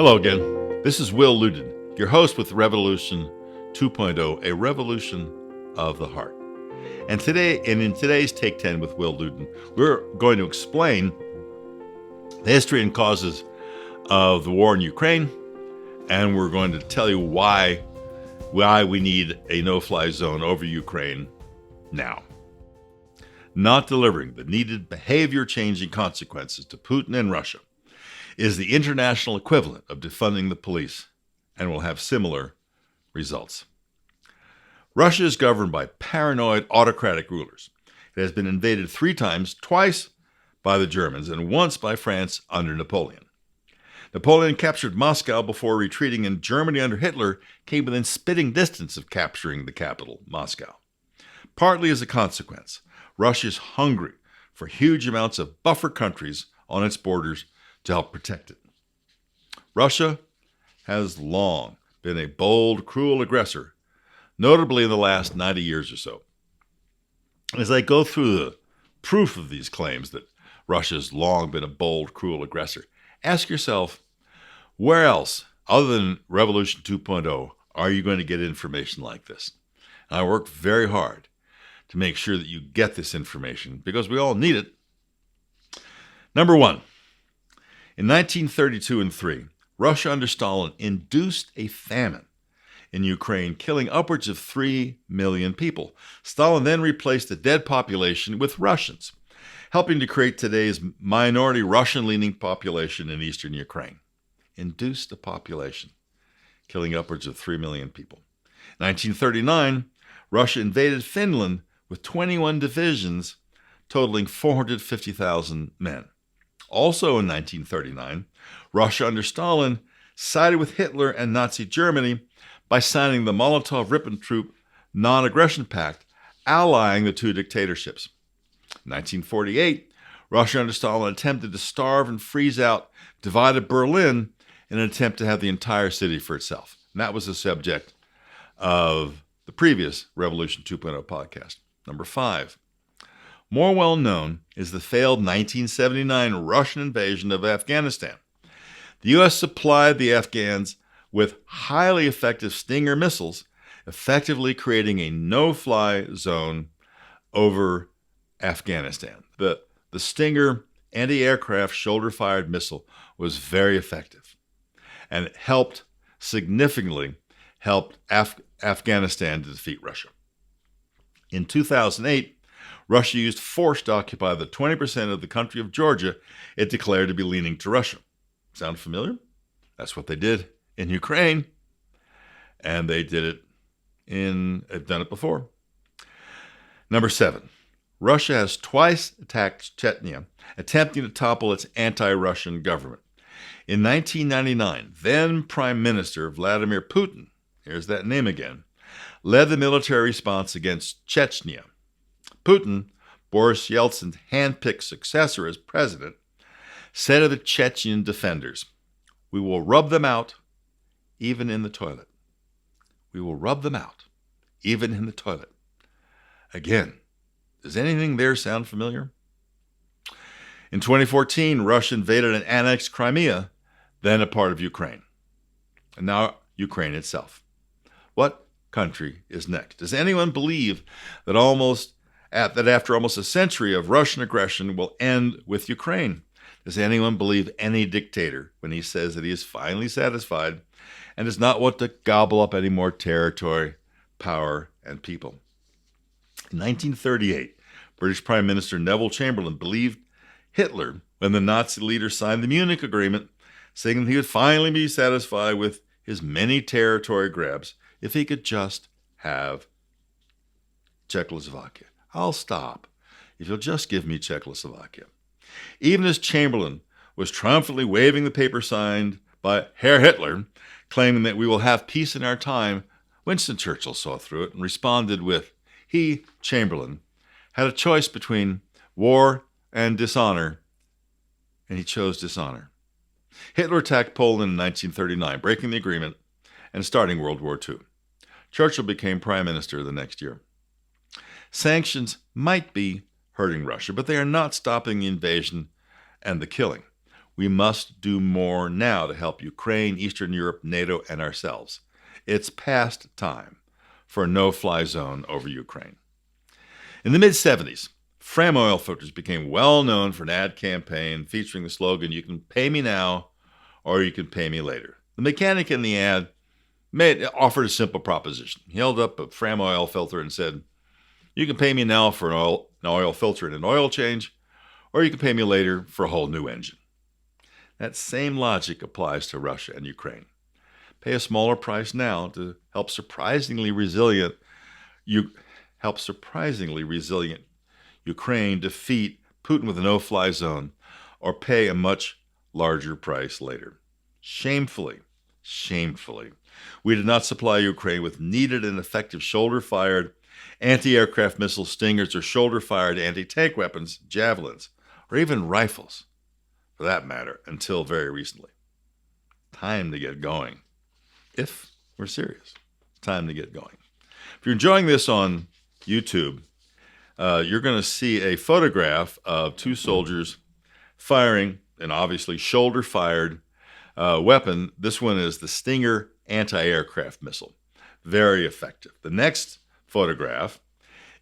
Hello again. This is Will Luden, your host with Revolution 2.0, a revolution of the heart. And in today's Take 10 with Will Luden, we're going to explain the history and causes of the war in Ukraine, and we're going to tell you why we need a no-fly zone over Ukraine now. Not delivering the needed behavior-changing consequences to Putin and Russia is the international equivalent of defunding the police and will have similar results. Russia is governed by paranoid autocratic rulers. It has been invaded 3 times, twice by the Germans and once by France under Napoleon. Napoleon captured Moscow before retreating, and Germany under Hitler came within spitting distance of capturing the capital, Moscow. Partly as a consequence, Russia is hungry for huge amounts of buffer countries on its borders to help protect it. Russia has long been a bold, cruel aggressor, notably in the last 90 years or so. As I go through the proof of these claims that Russia has long been a bold, cruel aggressor, ask yourself, where else, other than Revolution 2.0, are you going to get information like this? And I worked very hard to make sure that you get this information because we all need it. Number 1. In 1932 and 3, Russia under Stalin induced a famine in Ukraine, killing upwards of 3 million people. Stalin then replaced the dead population with Russians, helping to create today's minority Russian-leaning population in eastern Ukraine. Induced a population, killing upwards of 3 million people. In 1939, Russia invaded Finland with 21 divisions, totaling 450,000 men. Also in 1939, Russia under Stalin sided with Hitler and Nazi Germany by signing the Molotov-Ribbentrop Non-Aggression Pact, allying the two dictatorships. In 1948, Russia under Stalin attempted to starve and freeze out divided Berlin in an attempt to have the entire city for itself. And that was the subject of the previous Revolution 2.0 podcast. Number 5. More well known is the failed 1979 Russian invasion of Afghanistan. The U.S. supplied the Afghans with highly effective Stinger missiles, effectively creating a no-fly zone over Afghanistan. The Stinger anti-aircraft shoulder-fired missile was very effective, and it significantly helped Afghanistan to defeat Russia. In 2008, Russia used force to occupy the 20% of the country of Georgia it declared to be leaning to Russia. Sound familiar? That's what they did in Ukraine, and they've done it before. Number 7. Russia has twice attacked Chechnya, attempting to topple its anti-Russian government. In 1999, then Prime Minister Vladimir Putin, here's that name again, led the military response against Chechnya. Putin, Boris Yeltsin's hand-picked successor as president, said of the Chechen defenders, "We will rub them out, even in the toilet. We will rub them out, even in the toilet." Again, does anything there sound familiar? In 2014, Russia invaded and annexed Crimea, then a part of Ukraine, and now Ukraine itself. What country is next? Does anyone believe that after almost a century of Russian aggression will end with Ukraine? Does anyone believe any dictator when he says that he is finally satisfied and does not want to gobble up any more territory, power, and people? In 1938, British Prime Minister Neville Chamberlain believed Hitler when the Nazi leader signed the Munich Agreement, saying that he would finally be satisfied with his many territory grabs if he could just have Czechoslovakia. I'll stop if you'll just give me Czechoslovakia. Even as Chamberlain was triumphantly waving the paper signed by Herr Hitler, claiming that we will have peace in our time, Winston Churchill saw through it and responded with, he, Chamberlain, had a choice between war and dishonor, and he chose dishonor. Hitler attacked Poland in 1939, breaking the agreement and starting World War II. Churchill became prime minister the next year. Sanctions might be hurting Russia, but they are not stopping the invasion and the killing. We must do more now to help Ukraine, Eastern Europe, NATO, and ourselves. It's past time for a no-fly zone over Ukraine. In the mid-70s, Fram oil filters became well known for an ad campaign featuring the slogan, "You can pay me now or you can pay me later." The mechanic in the ad offered a simple proposition. He held up a Fram oil filter and said, "You can pay me now for an oil filter and an oil change, or you can pay me later for a whole new engine." That same logic applies to Russia and Ukraine. Pay a smaller price now to help surprisingly resilient Ukraine defeat Putin with a no-fly zone, or pay a much larger price later. Shamefully, we did not supply Ukraine with needed and effective shoulder-fired anti-aircraft missile Stingers or shoulder-fired anti-tank weapons, javelins, or even rifles, for that matter, until very recently. Time to get going. If we're serious, it's time to get going. If you're enjoying this on YouTube, you're going to see a photograph of two soldiers firing an obviously shoulder-fired weapon. This one is the Stinger anti-aircraft missile. Very effective. The next photograph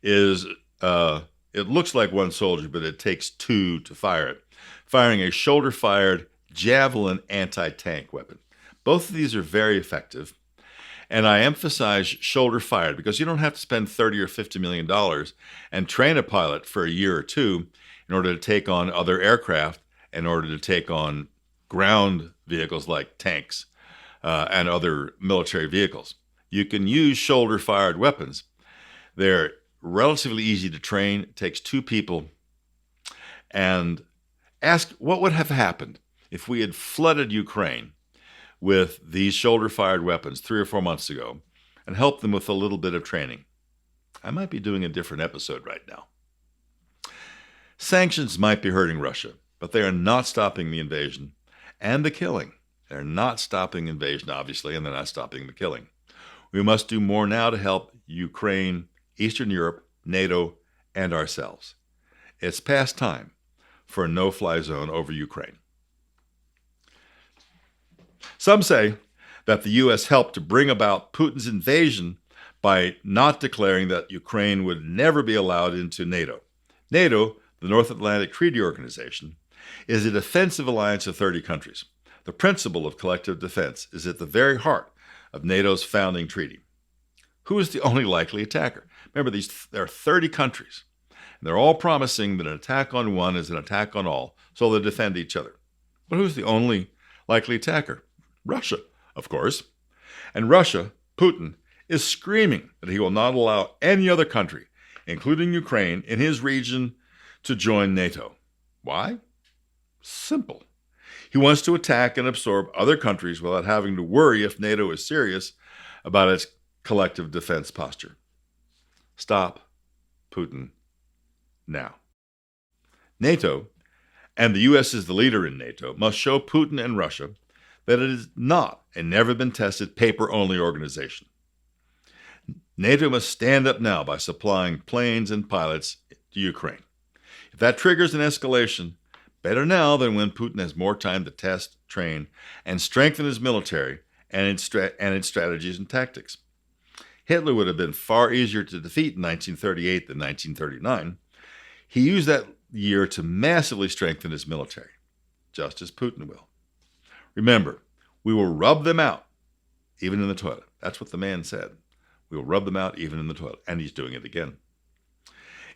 is, it looks like one soldier, but it takes two to fire it, firing a shoulder-fired javelin anti-tank weapon. Both of these are very effective. And I emphasize shoulder-fired because you don't have to spend $30 or $50 million and train a pilot for a year or two in order to take on other aircraft, in order to take on ground vehicles like tanks and other military vehicles. You can use shoulder-fired weapons. They're relatively easy to train. It takes two people. And ask what would have happened if we had flooded Ukraine with these shoulder-fired weapons 3 or 4 months ago and helped them with a little bit of training. I might be doing a different episode right now. Sanctions might be hurting Russia, but they are not stopping the invasion and the killing. They're not stopping invasion, obviously, and they're not stopping the killing. We must do more now to help Ukraine, Eastern Europe, NATO, and ourselves. It's past time for a no-fly zone over Ukraine. Some say that the U.S. helped to bring about Putin's invasion by not declaring that Ukraine would never be allowed into NATO. NATO, the North Atlantic Treaty Organization, is a defensive alliance of 30 countries. The principle of collective defense is at the very heart of NATO's founding treaty. Who is the only likely attacker? Remember, there are 30 countries, and they're all promising that an attack on one is an attack on all, so they defend each other. But who's the only likely attacker? Russia, of course. And Russia, Putin, is screaming that he will not allow any other country, including Ukraine, in his region to join NATO. Why? Simple. He wants to attack and absorb other countries without having to worry if NATO is serious about its collective defense posture. Stop Putin now. NATO, and the U.S. is the leader in NATO, must show Putin and Russia that it is not a never-been-tested paper-only organization. NATO must stand up now by supplying planes and pilots to Ukraine. If that triggers an escalation, better now than when Putin has more time to test, train, and strengthen his military and its strategies and tactics. Hitler would have been far easier to defeat in 1938 than 1939. He used that year to massively strengthen his military, just as Putin will. Remember, we will rub them out, even in the toilet. That's what the man said. We will rub them out even in the toilet. And he's doing it again.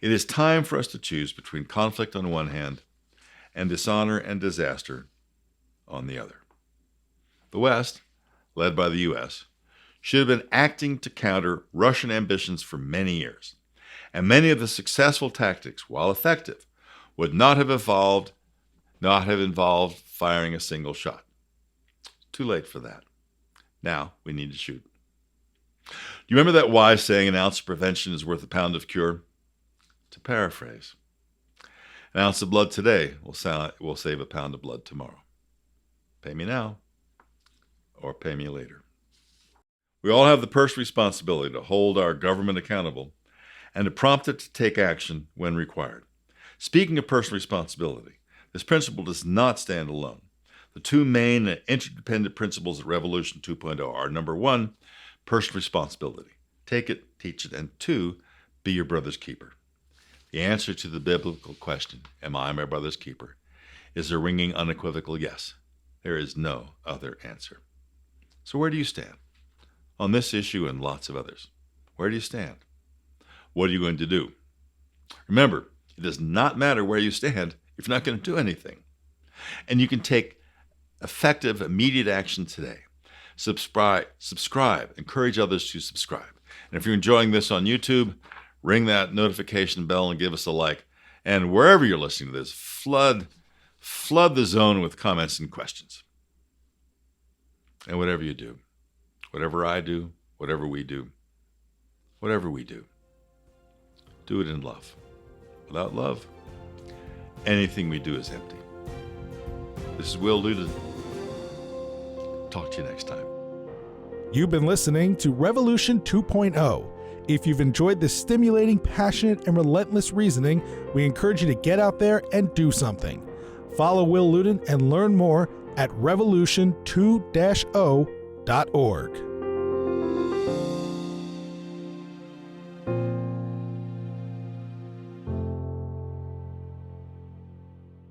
It is time for us to choose between conflict on one hand and dishonor and disaster on the other. The West, led by the U.S., should have been acting to counter Russian ambitions for many years. And many of the successful tactics, while effective, would not have involved firing a single shot. Too late for that. Now we need to shoot. Do you remember that wise saying, an ounce of prevention is worth a pound of cure? To paraphrase, an ounce of blood today will save a pound of blood tomorrow. Pay me now or pay me later. We all have the personal responsibility to hold our government accountable and to prompt it to take action when required. Speaking of personal responsibility, this principle does not stand alone. The two main interdependent principles of Revolution 2.0 are, number one, personal responsibility. Take it, teach it, and two, be your brother's keeper. The answer to the biblical question, am I my brother's keeper, is a ringing unequivocal yes. There is no other answer. So where do you stand? On this issue and lots of others. Where do you stand? What are you going to do? Remember, it does not matter where you stand if you're not going to do anything. And you can take effective, immediate action today. Subscribe, encourage others to subscribe. And if you're enjoying this on YouTube, ring that notification bell and give us a like. And wherever you're listening to this, flood the zone with comments and questions. And whatever you do, whatever I do, whatever we do, do it in love. Without love, anything we do is empty. This is Will Luden. Talk to you next time. You've been listening to Revolution 2.0. If you've enjoyed this stimulating, passionate, and relentless reasoning, we encourage you to get out there and do something. Follow Will Luden and learn more at revolution2-0.org.